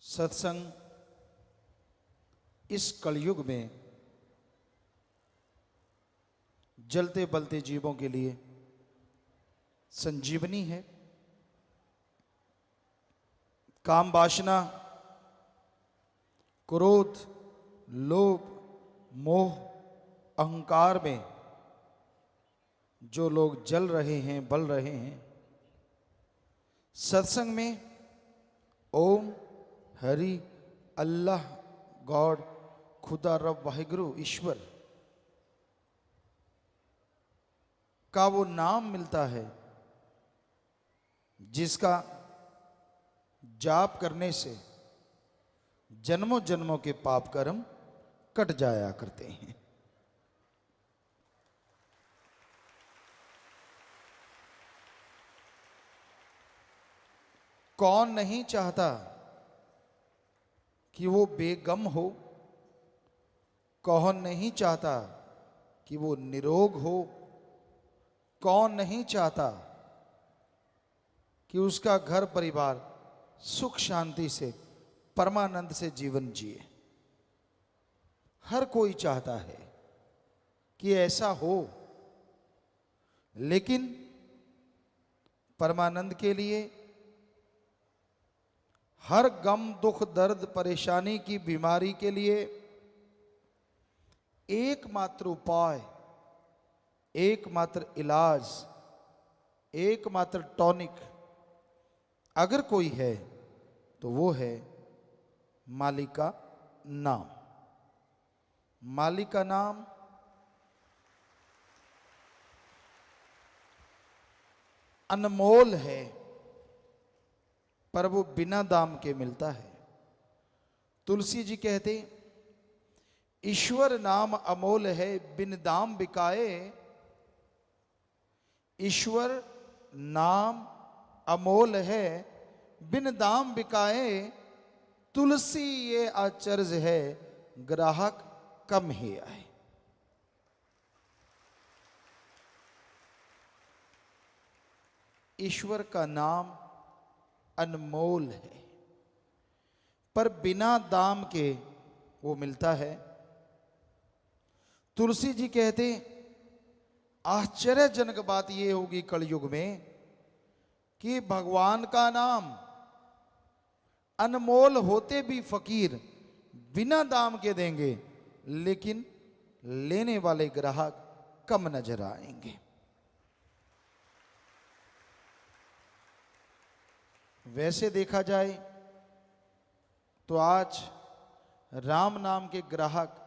सत्संग इस कलयुग में जलते बलते जीवों के लिए संजीवनी है। काम वासना, क्रोध, लोभ, मोह, अहंकार में जो लोग जल रहे हैं, बल रहे हैं, सत्संग में ओम, हरि, अल्लाह, गॉड, खुदा, रब, वाहिगुरु, ईश्वर का वो नाम मिलता है जिसका जाप करने से जन्मों जन्मों के पाप कर्म कट जाया करते हैं। कौन नहीं चाहता कि वो बेगम हो? कौन नहीं चाहता कि वो निरोग हो? कौन नहीं चाहता कि उसका घर परिवार सुख शांति से, परमानंद से जीवन जिए? हर कोई चाहता है कि ऐसा हो, लेकिन परमानंद के लिए हर गम, दुख, दर्द, परेशानी की बीमारी के लिए एकमात्र उपाय, एकमात्र इलाज, एकमात्र टॉनिक अगर कोई है तो वो है मालिक का नाम। मालिक का नाम अनमोल है, पर वो बिना दाम के मिलता है। तुलसी जी कहते, ईश्वर नाम अमोल है, बिन दाम बिकाए। ईश्वर नाम अमोल है, बिन दाम बिकाए। तुलसी ये आचर्ज है, ग्राहक कम ही आए। ईश्वर का नाम अनमोल है, पर बिना दाम के वो मिलता है। तुलसी जी कहते, आश्चर्यजनक बात ये होगी कलयुग में कि भगवान का नाम अनमोल होते भी फकीर बिना दाम के देंगे, लेकिन लेने वाले ग्राहक कम नजर आएंगे। वैसे देखा जाए तो आज राम नाम के ग्राहक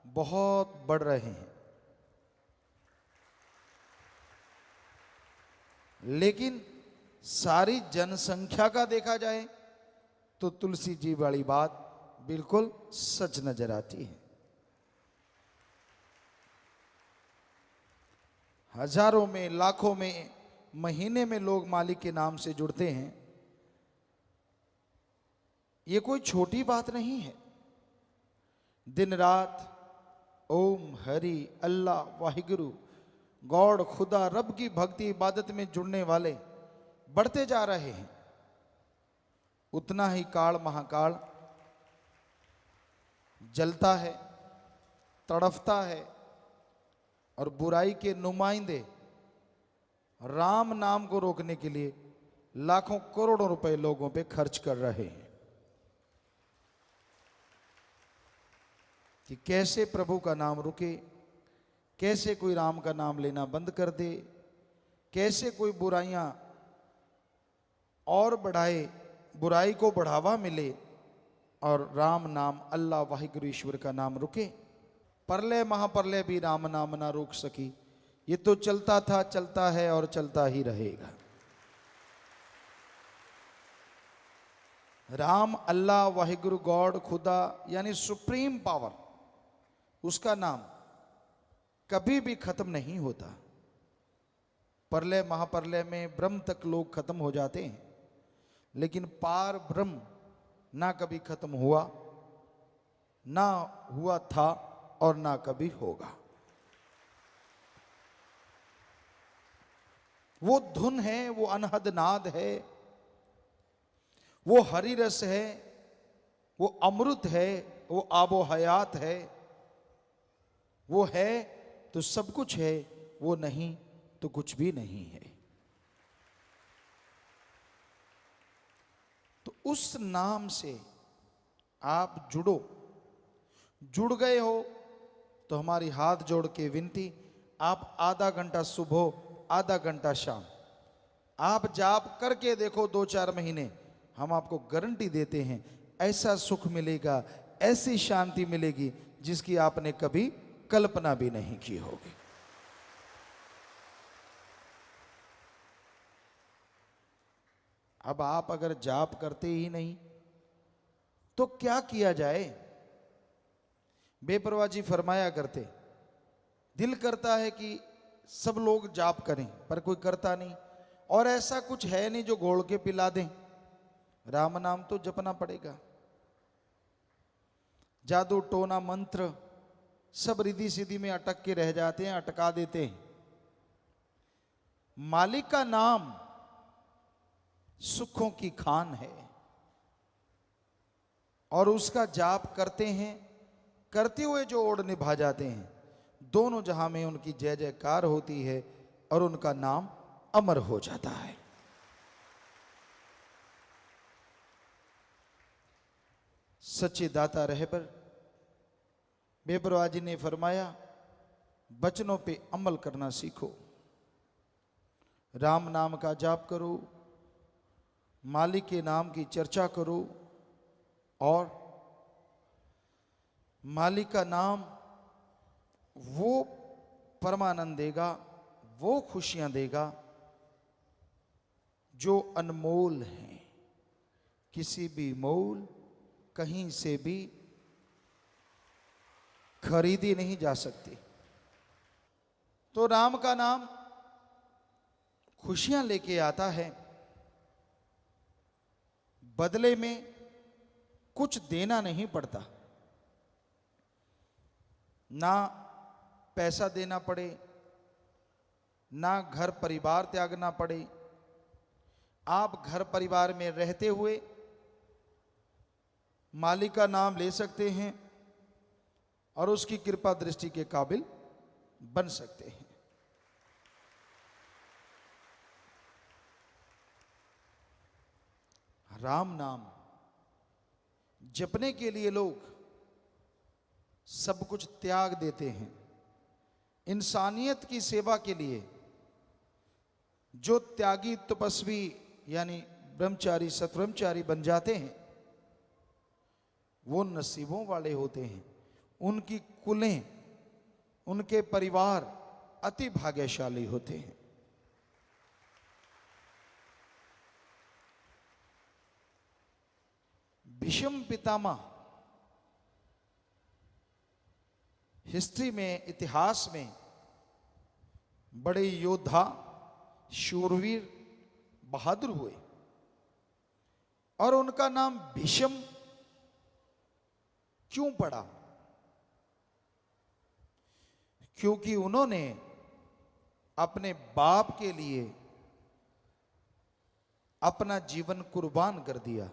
बहुत बढ़ रहे हैं, लेकिन सारी जनसंख्या का देखा जाए तो तुलसी जी वाली बात बिल्कुल सच नजर आती है। हजारों में, लाखों में, महीने में लोग मालिक के नाम से जुड़ते हैं। ये कोई छोटी बात नहीं है। दिन रात ओम, हरि, अल्लाह, वाहिगुरु, गॉड, खुदा, रब की भक्ति इबादत में जुड़ने वाले बढ़ते जा रहे हैं। उतना ही काल महाकाल जलता है, तड़फता है, और बुराई के नुमाइंदे राम नाम को रोकने के लिए लाखों करोड़ों रुपए लोगों पे खर्च कर रहे हैं कि कैसे प्रभु का नाम रुके, कैसे कोई राम का नाम लेना बंद कर दे, कैसे कोई बुराइयां और बढ़ाए, बुराई को बढ़ावा मिले और राम नाम, अल्लाह, वाहिगुरु, ईश्वर का नाम रुके। परलय महाप्रलय भी राम नाम ना रोक सकी। ये तो चलता था, चलता है और चलता ही रहेगा। राम, अल्लाह, वाहिगुरु, गॉड, खुदा यानी सुप्रीम पावर, उसका नाम कभी भी खत्म नहीं होता। परलय महाप्रलय में ब्रह्म तक लोग खत्म हो जाते हैं, लेकिन पार ब्रह्म ना कभी खत्म हुआ, ना हुआ था और ना कभी होगा। वो धुन है, वो अनहद नाद है, वो हरि रस है, वो अमृत है, वो आबो हयात है। वो है तो सब कुछ है, वो नहीं तो कुछ भी नहीं है। तो उस नाम से आप जुड़ो। जुड़ गए हो तो हमारी हाथ जोड़ के विनती, आप आधा घंटा सुबह आधा घंटा शाम आप जाप करके देखो, 2-4 महीने, हम आपको गारंटी देते हैं ऐसा सुख मिलेगा, ऐसी शांति मिलेगी जिसकी आपने कभी कल्पना भी नहीं की होगी। अब आप अगर जाप करते ही नहीं तो क्या किया जाए? बेपरवाह जी फरमाया करते, दिल करता है कि सब लोग जाप करें पर कोई करता नहीं, और ऐसा कुछ है नहीं जो घोल के पिला दें। राम नाम तो जपना पड़ेगा। जादू टोना मंत्र सब रिद्धि सिद्धि में अटक के रह जाते हैं, अटका देते हैं। मालिक का नाम सुखों की खान है, और उसका जाप करते हैं, करते हुए जो ओढ़ निभा जाते हैं, दोनों जहां में उनकी जय जयकार होती है और उनका नाम अमर हो जाता है। सच्चे दाता रहबर बेपरवाह जी ने फरमाया, बचनों पे अमल करना सीखो। राम नाम का जाप करो, मालिक के नाम की चर्चा करो, और मालिक का नाम वो परमानंद देगा, वो खुशियां देगा जो अनमोल हैं, किसी भी मोल कहीं से भी खरीदी नहीं जा सकती। तो राम का नाम खुशियां लेके आता है, बदले में कुछ देना नहीं पड़ता, ना पैसा देना पड़े, ना घर परिवार त्यागना पड़े। आप घर परिवार में रहते हुए मालिक का नाम ले सकते हैं और उसकी कृपा दृष्टि के काबिल बन सकते हैं। राम नाम जपने के लिए लोग सब कुछ त्याग देते हैं। इंसानियत की सेवा के लिए जो त्यागी तपस्वी यानी ब्रह्मचारी सतब्रह्मचारी बन जाते हैं, वो नसीबों वाले होते हैं। उनकी कुलें, उनके परिवार अति भाग्यशाली होते हैं। भीष्म पितामह हिस्ट्री में, इतिहास में बड़े योद्धा, शूरवीर, बहादुर हुए, और उनका नाम भीष्म क्यों पड़ा? क्योंकि उन्होंने अपने बाप के लिए अपना जीवन कुर्बान कर दिया।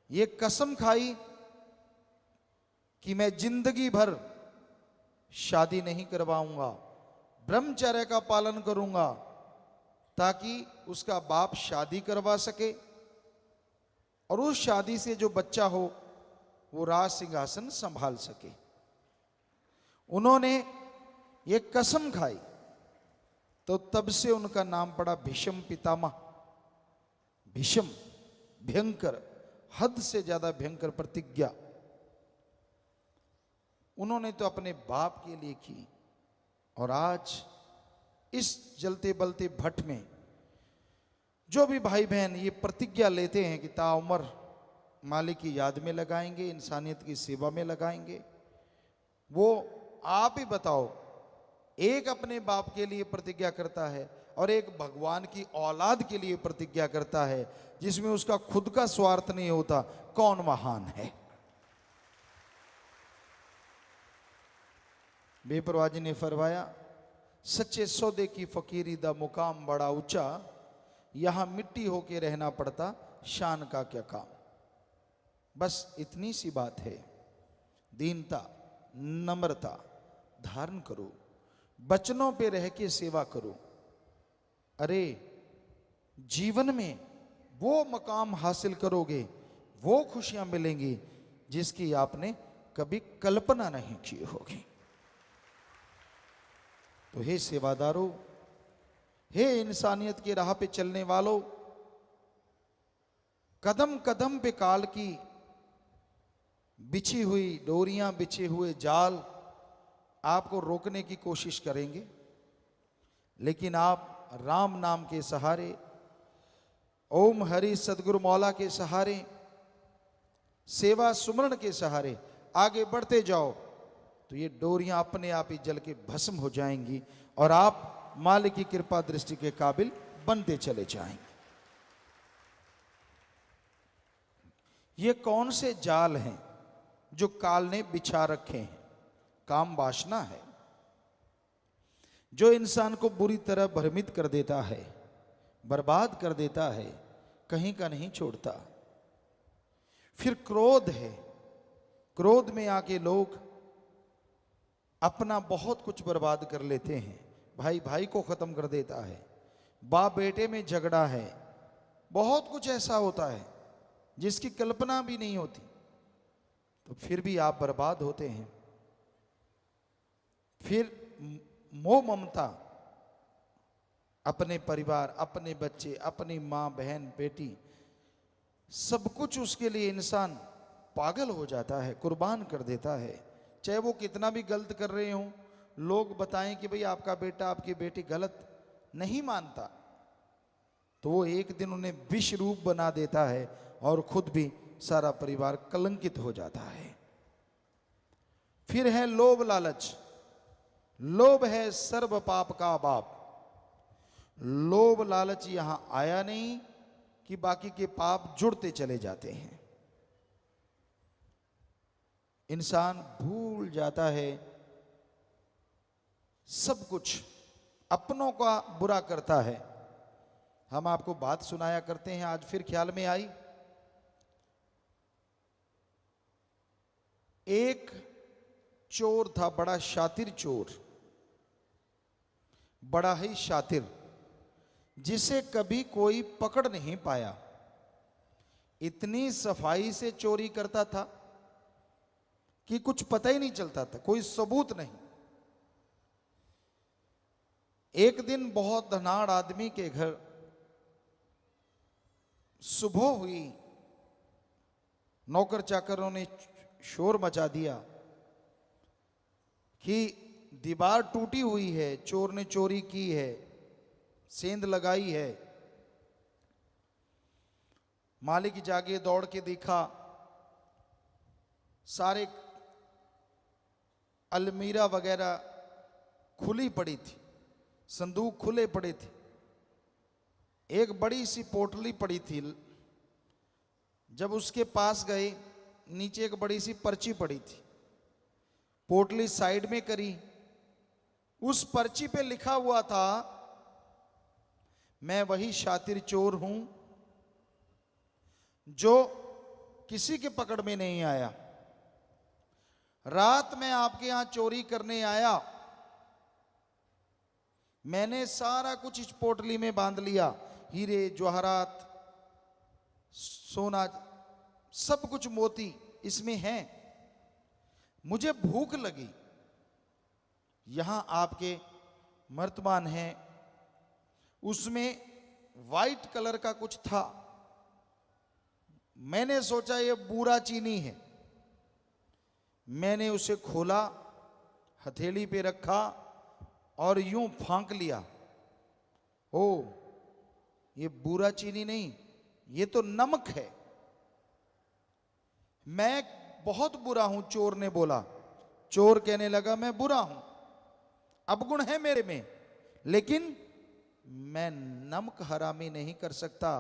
ये कसम खाई कि मैं जिंदगी भर शादी नहीं करवाऊंगा, ब्रह्मचर्य का पालन करूंगा, ताकि उसका बाप शादी करवा सके और उस शादी से जो बच्चा हो वो राज सिंहासन संभाल सके। उन्होंने ये कसम खाई, तो तब से उनका नाम पड़ा भीष्म पितामह। भीष्म भयंकर, हद से ज्यादा भयंकर प्रतिज्ञा उन्होंने तो अपने बाप के लिए की, और आज इस जलते बलते भट्ट में जो भी भाई बहन ये प्रतिज्ञा लेते हैं कि ताउम्र मालिक की याद में लगाएंगे, इंसानियत की सेवा में लगाएंगे, वो आप ही बताओ, एक अपने बाप के लिए प्रतिज्ञा करता है और एक भगवान की औलाद के लिए प्रतिज्ञा करता है, जिसमें उसका खुद का स्वार्थ नहीं होता, कौन महान है? बेपरवाह जी ने फरमाया, सच्चे सौदे की फकीरी दा मुकाम बड़ा ऊंचा, यहां मिट्टी होके रहना पड़ता, शान का क्या काम। बस इतनी सी बात है, दीनता, नम्रता धारण करो, वचनों पे रह के सेवा करो। अरे जीवन में वो मकाम हासिल करोगे, वो खुशियां मिलेंगी जिसकी आपने कभी कल्पना नहीं की होगी। तो हे सेवादारों, हे इंसानियत की राह पे चलने वालों, कदम कदम पे काल की बिछी हुई डोरियां, बिछे हुए जाल आपको रोकने की कोशिश करेंगे, लेकिन आप राम नाम के सहारे, ओम हरि सदगुरु मौला के सहारे, सेवा सुमरण के सहारे आगे बढ़ते जाओ तो ये डोरियां अपने आप ही जल के भस्म हो जाएंगी और आप मालिक की कृपा दृष्टि के काबिल बनते चले जाएंगे। ये कौन से जाल हैं जो काल ने बिछा रखे हैं? काम वासना है जो इंसान को बुरी तरह भ्रमित कर देता है, बर्बाद कर देता है, कहीं का नहीं छोड़ता। फिर क्रोध है, क्रोध में आके लोग अपना बहुत कुछ बर्बाद कर लेते हैं। भाई भाई को खत्म कर देता है, बाप बेटे में झगड़ा है, बहुत कुछ ऐसा होता है जिसकी कल्पना भी नहीं होती, तो फिर भी आप बर्बाद होते हैं। फिर मोह ममता, अपने परिवार, अपने बच्चे, अपनी माँ बहन बेटी, सब कुछ उसके लिए इंसान पागल हो जाता है, कुर्बान कर देता है। चाहे वो कितना भी गलत कर रहे हों, लोग बताएं कि भाई आपका बेटा आपकी बेटी गलत, नहीं मानता तो वो एक दिन उन्हें विष रूप बना देता है और खुद भी सारा परिवार कलंकित हो जाता है। फिर है लोभ लालच। लोभ है सर्व पाप का बाप। लोभ लालच यहां आया नहीं कि बाकी के पाप जुड़ते चले जाते हैं। इंसान भूल जाता है सब कुछ, अपनों का बुरा करता है। हम आपको बात सुनाया करते हैं, आज फिर ख्याल में आई। एक चोर था, बड़ा शातिर चोर, बड़ा ही शातिर, जिसे कभी कोई पकड़ नहीं पाया। इतनी सफाई से चोरी करता था कि कुछ पता ही नहीं चलता था, कोई सबूत नहीं। एक दिन बहुत धनाढ़ आदमी के घर सुबह हुई, नौकर चाकरों ने शोर मचा दिया कि दीवार टूटी हुई है, चोर ने चोरी की है, सेंध लगाई है। मालिक जागे, दौड़ के देखा, सारे अलमीरा वगैरह खुली पड़ी थी, संदूक खुले पड़े थे, एक बड़ी सी पोटली पड़ी थी। जब उसके पास गए, नीचे एक बड़ी सी पर्ची पड़ी थी, पोटली साइड में करी, उस पर्ची पे लिखा हुआ था, मैं वही शातिर चोर हूं जो किसी के पकड़ में नहीं आया। रात में आपके यहां चोरी करने आया, मैंने सारा कुछ इस पोटली में बांध लिया, हीरे जवाहरात सोना सब कुछ मोती इसमें हैं। मुझे भूख लगी, यहां आपके मर्तबान है, उसमें वाइट कलर का कुछ था। मैंने सोचा ये बूरा चीनी है, मैंने उसे खोला, हथेली पे रखा और यूं फांक लिया। ओ, ये बूरा चीनी नहीं, ये तो नमक है। मैं बहुत बुरा हूं, चोर ने बोला। चोर कहने लगा, मैं बुरा हूं, अवगुण है मेरे में, लेकिन मैं नमक हरामी नहीं कर सकता।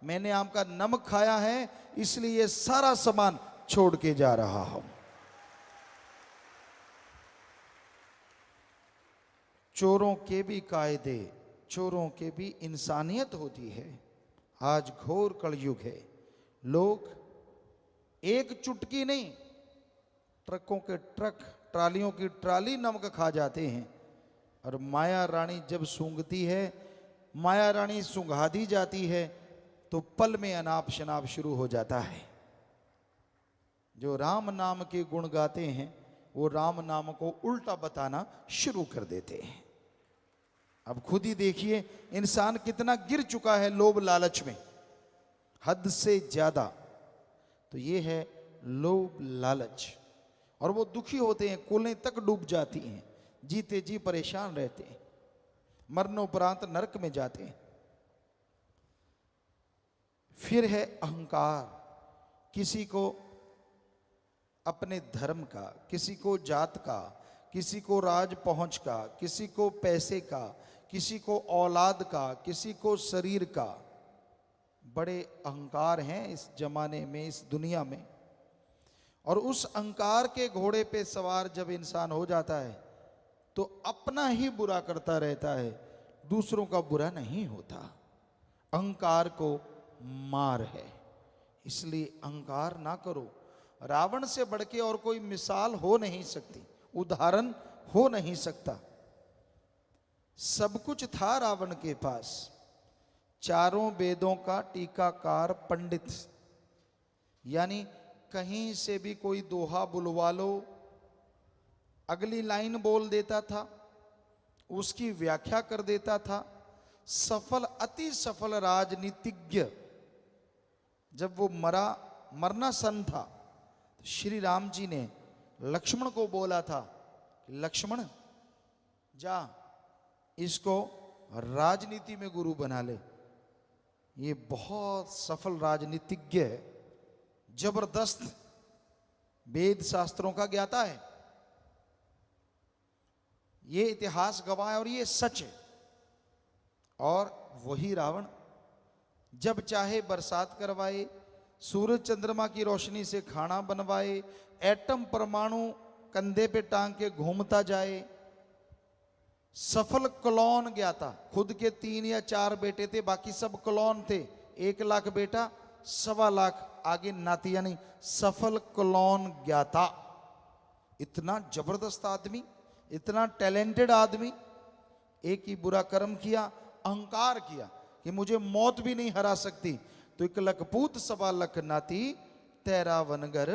मैंने आपका नमक खाया है, इसलिए ये सारा सामान छोड़ के जा रहा हूं। चोरों के भी कायदे, चोरों के भी इंसानियत होती है। आज घोर कलयुग है, लोग एक चुटकी नहीं, ट्रकों के ट्रक, ट्रालियों की ट्राली नमक खा जाते हैं। और माया रानी जब सूंघती है, माया रानी सूंघा दी जाती है तो पल में अनाप शनाप शुरू हो जाता है। जो राम नाम के गुण गाते हैं वो राम नाम को उल्टा बताना शुरू कर देते हैं। अब खुद ही देखिए इंसान कितना गिर चुका है लोभ लालच में, हद से ज्यादा। तो ये है लोभ लालच, और वो दुखी होते हैं, कुलें तक डूब जाती हैं, जीते जी परेशान रहते हैं, मरणोपरांत नरक में जाते हैं। फिर है अहंकार, किसी को अपने धर्म का, किसी को जात का, किसी को राज पहुंच का, किसी को पैसे का, किसी को औलाद का, किसी को शरीर का। बड़े अहंकार हैं इस जमाने में, इस दुनिया में। और उस अहंकार के घोड़े पे सवार जब इंसान हो जाता है तो अपना ही बुरा करता रहता है, दूसरों का बुरा नहीं होता। अहंकार को मार है, इसलिए अहंकार ना करो। रावण से बढ़ के और कोई मिसाल हो नहीं सकती, उदाहरण हो नहीं सकता। सब कुछ था रावण के पास, चारों वेदों का टीकाकार पंडित, यानी कहीं से भी कोई दोहा बुलवा लो, अगली लाइन बोल देता था, उसकी व्याख्या कर देता था। सफल, अति सफल राजनीतिज्ञ। जब वो मरना सन था, श्री राम जी ने लक्ष्मण को बोला था, लक्ष्मण जा इसको राजनीति में गुरु बना ले। ये बहुत सफल राजनीतिज्ञ है, जबरदस्त वेद शास्त्रों का ज्ञाता है। ये इतिहास गवाह है और ये सच है। और वही रावण जब चाहे बरसात करवाए, सूरज चंद्रमा की रोशनी से खाना बनवाए, एटम परमाणु कंधे पे टांग के घूमता जाए। सफल क्लोन ज्ञाता, खुद के 3 या 4 बेटे थे, बाकी सब क्लोन थे। 1 लाख बेटा, 1.25 लाख आगे नाती, यानी सफल क्लोन ज्ञाता। इतना जबरदस्त आदमी, इतना टैलेंटेड आदमी। एक ही बुरा कर्म किया, अहंकार किया कि मुझे मौत भी नहीं हरा सकती, तो 1 लख पूत 1.25 लाख नाती, तेरा वनगर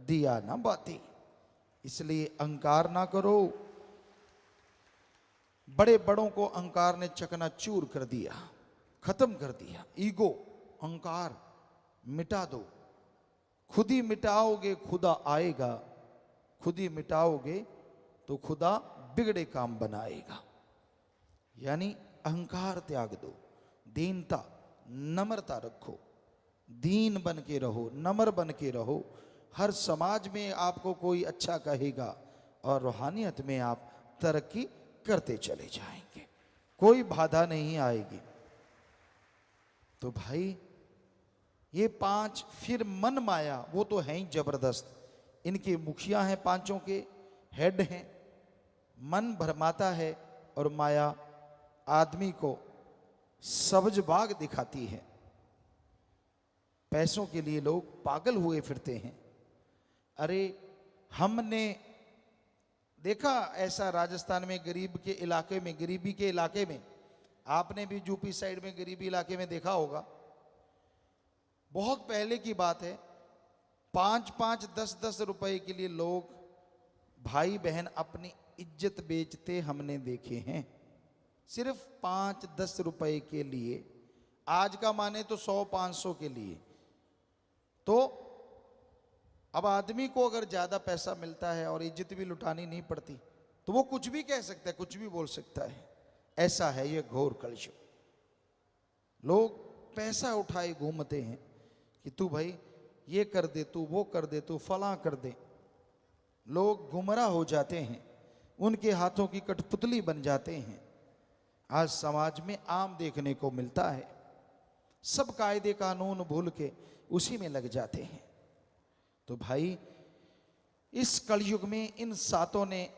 दिया ना बाती। इसलिए अहंकार ना करो। बड़े बड़ों को अहंकार ने चकनाचूर कर दिया, खत्म कर दिया। ईगो, अहंकार मिटा दो। खुद ही मिटाओगे खुदा आएगा, खुद ही मिटाओगे तो खुदा बिगड़े काम बनाएगा। यानी अहंकार त्याग दो, दीनता, नम्रता रखो, दीन बन के रहो, नम्र बन के रहो। हर समाज में आपको कोई अच्छा कहेगा और रूहानियत में आप तरक्की करते चले जाएंगे, कोई बाधा नहीं आएगी। तो भाई ये 5, फिर मन माया, वो तो है ही जबरदस्त। इनके मुखिया हैं, 5 के हेड हैं। मन भरमाता है और माया आदमी को सब्ज बाग दिखाती है। पैसों के लिए लोग पागल हुए फिरते हैं। अरे हमने देखा ऐसा राजस्थान में, गरीब के इलाके में, गरीबी के इलाके में, आपने भी यूपी साइड में गरीबी इलाके में देखा होगा। बहुत पहले की बात है, 5-5, 10-10 रुपए के लिए लोग, भाई बहन अपनी इज्जत बेचते हमने देखे हैं, सिर्फ 5-10 रुपए के लिए। आज का माने तो 100-500 के लिए। तो अब आदमी को अगर ज्यादा पैसा मिलता है और इज्जत भी लुटानी नहीं पड़ती, तो वो कुछ भी कह सकता है, कुछ भी बोल सकता है। ऐसा है ये घोर कलयुग। लोग पैसा उठाए घूमते हैं कि तू भाई ये कर दे, तू वो कर दे, तू फला कर दे। लोग गुमराह हो जाते हैं, उनके हाथों की कठपुतली बन जाते हैं। आज समाज में आम देखने को मिलता है। सब कायदे कानून भूल के उसी में लग जाते हैं। तो भाई इस कलयुग में इन 7 ने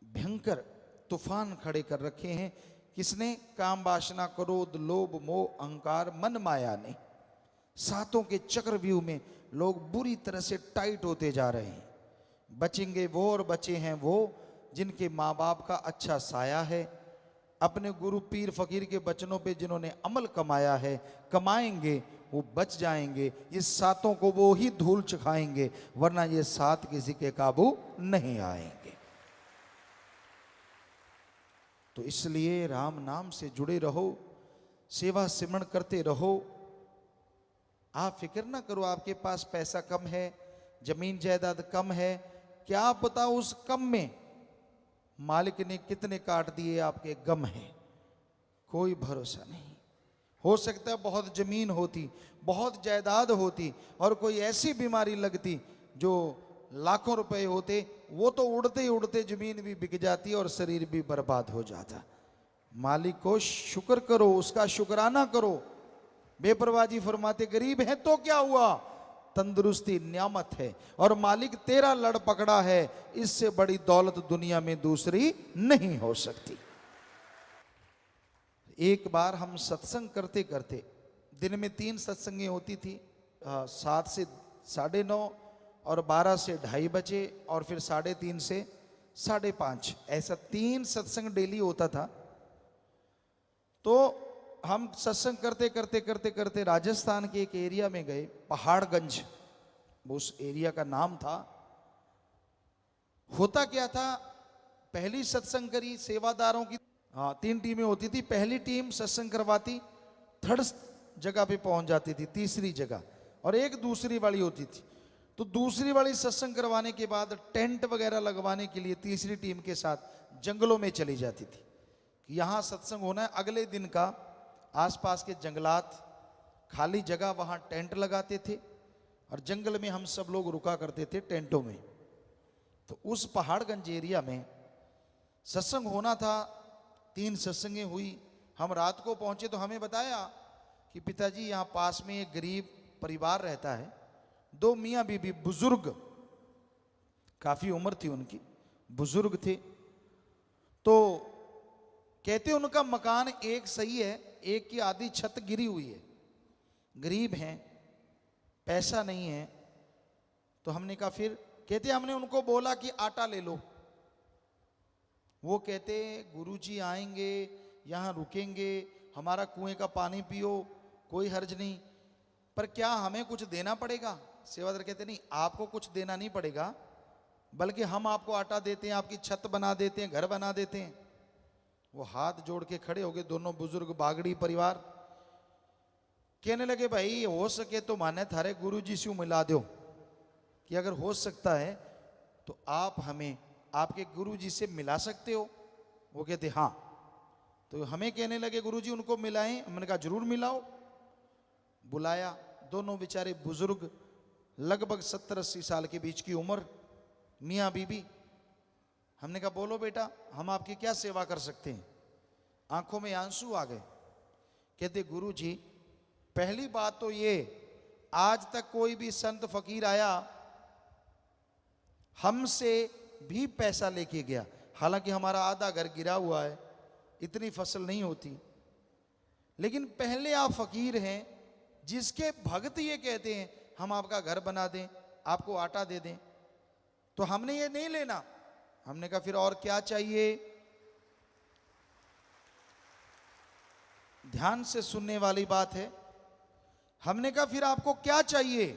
भयंकर तूफान खड़े कर रखे हैं। किसने? काम वासना, क्रोध, लोभ, मोह, अहंकार, मन माया ने। सातों के चक्रव्यूह में लोग बुरी तरह से टाइट होते जा रहे हैं। बचेंगे वो और बचे हैं वो जिनके माँ बाप का अच्छा साया है, अपने गुरु पीर फकीर के वचनों पे जिन्होंने अमल कमाया है, कमाएंगे वो बच जाएंगे। ये सातों को वो ही धूल चखाएंगे, वरना ये सात किसी के काबू नहीं आएंगे। तो इसलिए राम नाम से जुड़े रहो, सेवा सिमरण करते रहो। आप फिक्र ना करो आपके पास पैसा कम है, जमीन जायदाद कम है, क्या आप बताओ उस कम में मालिक ने कितने काट दिए आपके गम है, कोई भरोसा नहीं। हो सकता है बहुत जमीन होती, बहुत जायदाद होती और कोई ऐसी बीमारी लगती जो लाखों रुपए होते, वो तो उड़ते ही उड़ते जमीन भी बिक जाती और शरीर भी बर्बाद हो जाता। मालिक को शुक्र करो, उसका शुक्राना करो। बेपरवाजी फरमाते गरीब है तो क्या हुआ, तंदुरुस्ती नियामत है और मालिक तेरा लड़ पकड़ा है, इससे बड़ी दौलत दुनिया में दूसरी नहीं हो सकती। एक बार हम सत्संग करते करते, दिन में 3 सत्संगें होती थी, 7 से 9:30 और 12 से 2:30 बजे और फिर 3:30 से 5:30, ऐसा 3 सत्संग डेली होता था। तो हम सत्संग करते करते करते करते राजस्थान के एक एरिया में गए, पहाड़गंज उस एरिया का नाम था। होता क्या था, पहली सत्संग करी सेवादारों की, 3 टीमें होती थी। पहली टीम सत्संग करवाती, 3rd जगह पे पहुंच जाती थी, 3री जगह, और एक दूसरी वाली होती थी। तो दूसरी वाली सत्संग करवाने के बाद टेंट वगैरह लगवाने के लिए तीसरी टीम के साथ जंगलों में चली जाती थी कि यहाँ सत्संग होना है। अगले दिन का आसपास के जंगलात, खाली जगह, वहाँ टेंट लगाते थे और जंगल में हम सब लोग रुका करते थे टेंटों में। तो उस पहाड़गंज एरिया में सत्संग होना था, 3 सत्संगें हुई। हम रात को पहुंचे तो हमें बताया कि पिताजी यहाँ पास में एक गरीब परिवार रहता है, 2 मियाँ बीबी बुजुर्ग, काफी उम्र थी उनकी, बुजुर्ग थे। तो कहते उनका मकान एक सही है, एक की आधी छत गिरी हुई है, गरीब हैं, पैसा नहीं है। तो हमने कहा फिर, कहते हमने उनको बोला कि आटा ले लो। वो कहते गुरुजी आएंगे, यहाँ रुकेंगे, हमारा कुएं का पानी पियो, कोई हर्ज नहीं, पर क्या हमें कुछ देना पड़ेगा? सेवादार कहते नहीं, आपको कुछ देना नहीं पड़ेगा, बल्कि हम आपको आटा देते हैं, आपकी छत बना देते हैं, घर बना देते हैं। वो हाथ जोड़ के खड़े हो गए, दोनों बुजुर्ग बागड़ी परिवार। कहने लगे भाई हो सके तो माने थारे गुरुजी से मिला दो, कि अगर हो सकता है तो आप हमें आपके गुरुजी से मिला सकते हो। वो कहते हाँ। तो हमें कहने लगे गुरुजी उनको मिलाएं। हमने कहा जरूर मिलाओ। बुलाया, दोनों बेचारे बुजुर्ग, लगभग 70-80 साल के बीच की उम्र, मियाँ बीबी। हमने कहा बोलो बेटा, हम आपकी क्या सेवा कर सकते हैं? आंखों में आंसू आ गए। कहते गुरुजी पहली बात तो ये, आज तक कोई भी संत फकीर आया हमसे भी पैसा लेके गया, हालांकि हमारा आधा घर गिरा हुआ है, इतनी फसल नहीं होती, लेकिन पहले आप फकीर हैं जिसके भक्त ये कहते हैं हम आपका घर बना दें, आपको आटा दे दें, तो हमने ये नहीं लेना। हमने कहा फिर और क्या चाहिए? ध्यान से सुनने वाली बात है। हमने कहा फिर आपको क्या चाहिए?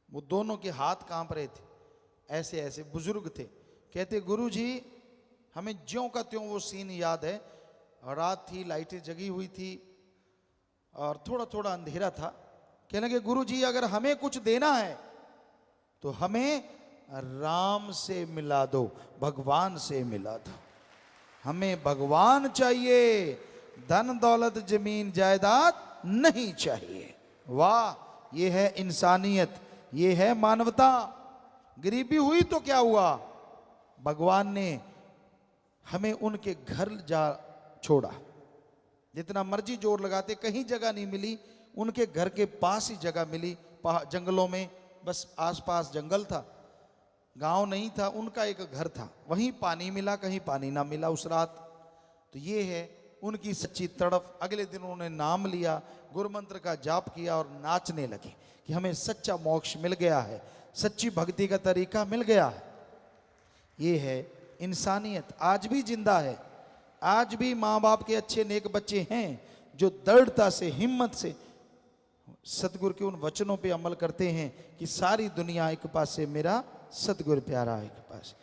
वो दोनों के हाथ कांप रहे थे, ऐसे ऐसे बुजुर्ग थे। कहते गुरुजी हमें ज्यों का त्यों वो सीन याद है, रात थी, लाइटें जगी हुई थी और थोड़ा थोड़ा अंधेरा था। कहने लगे गुरुजी अगर हमें कुछ देना है तो हमें राम से मिला दो, भगवान से मिला दो, हमें भगवान चाहिए, धन दौलत जमीन जायदाद नहीं चाहिए। वाह, ये है इंसानियत, ये है मानवता। गरीबी हुई तो क्या हुआ, भगवान ने हमें उनके घर जा छोड़ा। जितना मर्जी जोर लगाते कहीं जगह नहीं मिली, उनके घर के पास ही जगह मिली, जंगलों में, बस आसपास जंगल था, गांव नहीं था, उनका एक घर था, वहीं पानी मिला, कहीं पानी ना मिला उस रात। तो ये है उनकी सच्ची तड़फ। अगले दिन उन्होंने नाम लिया, गुरु मंत्र का जाप किया और नाचने लगे कि हमें सच्चा मोक्ष मिल गया है, सच्ची भक्ति का तरीका मिल गया है। ये है इंसानियत, आज भी जिंदा है। आज भी माँ बाप के अच्छे नेक बच्चे हैं जो दृढ़ता से, हिम्मत से सतगुरु के उन वचनों पे अमल करते हैं कि सारी दुनिया एक पास से, मेरा सतगुरु प्यारा एक पास।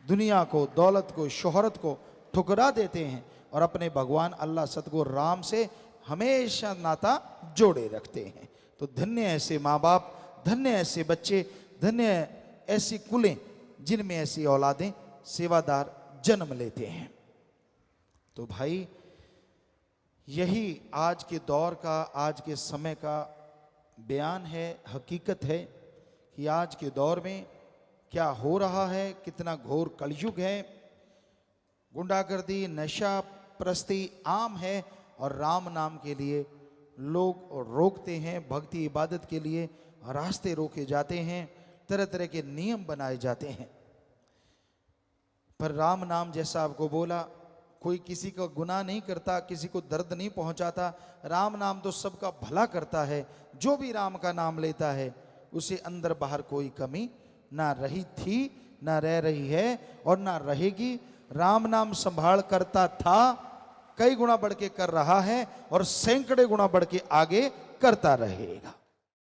दुनिया को, दौलत को, शोहरत को ठुकरा देते हैं और अपने भगवान अल्लाह सतगुरु राम से हमेशा नाता जोड़े रखते हैं। तो धन्य ऐसे माँ बाप, धन्य ऐसे बच्चे, धन्य ऐसी कुलें जिनमें ऐसी औलादें, सेवादार जन्म लेते हैं। तो भाई यही आज के दौर का, आज के समय का बयान है, हकीकत है कि आज के दौर में क्या हो रहा है, कितना घोर कलयुग है। गुंडागर्दी, नशा प्रस्ती आम है और राम नाम के लिए लोग रोकते हैं, भक्ति इबादत के लिए रास्ते रोके जाते हैं, तरह तरह के नियम बनाए जाते हैं। पर राम नाम, जैसा आपको बोला, कोई किसी का गुनाह नहीं करता, किसी को दर्द नहीं पहुंचाता। राम नाम तो सबका भला करता है। जो भी राम का नाम लेता है उसे अंदर बाहर कोई कमी ना रही थी, ना रह रही है और ना रहेगी। राम नाम संभाल करता था, कई गुना बढ़ के कर रहा है और सैकड़े गुना बढ़ के आगे करता रहेगा।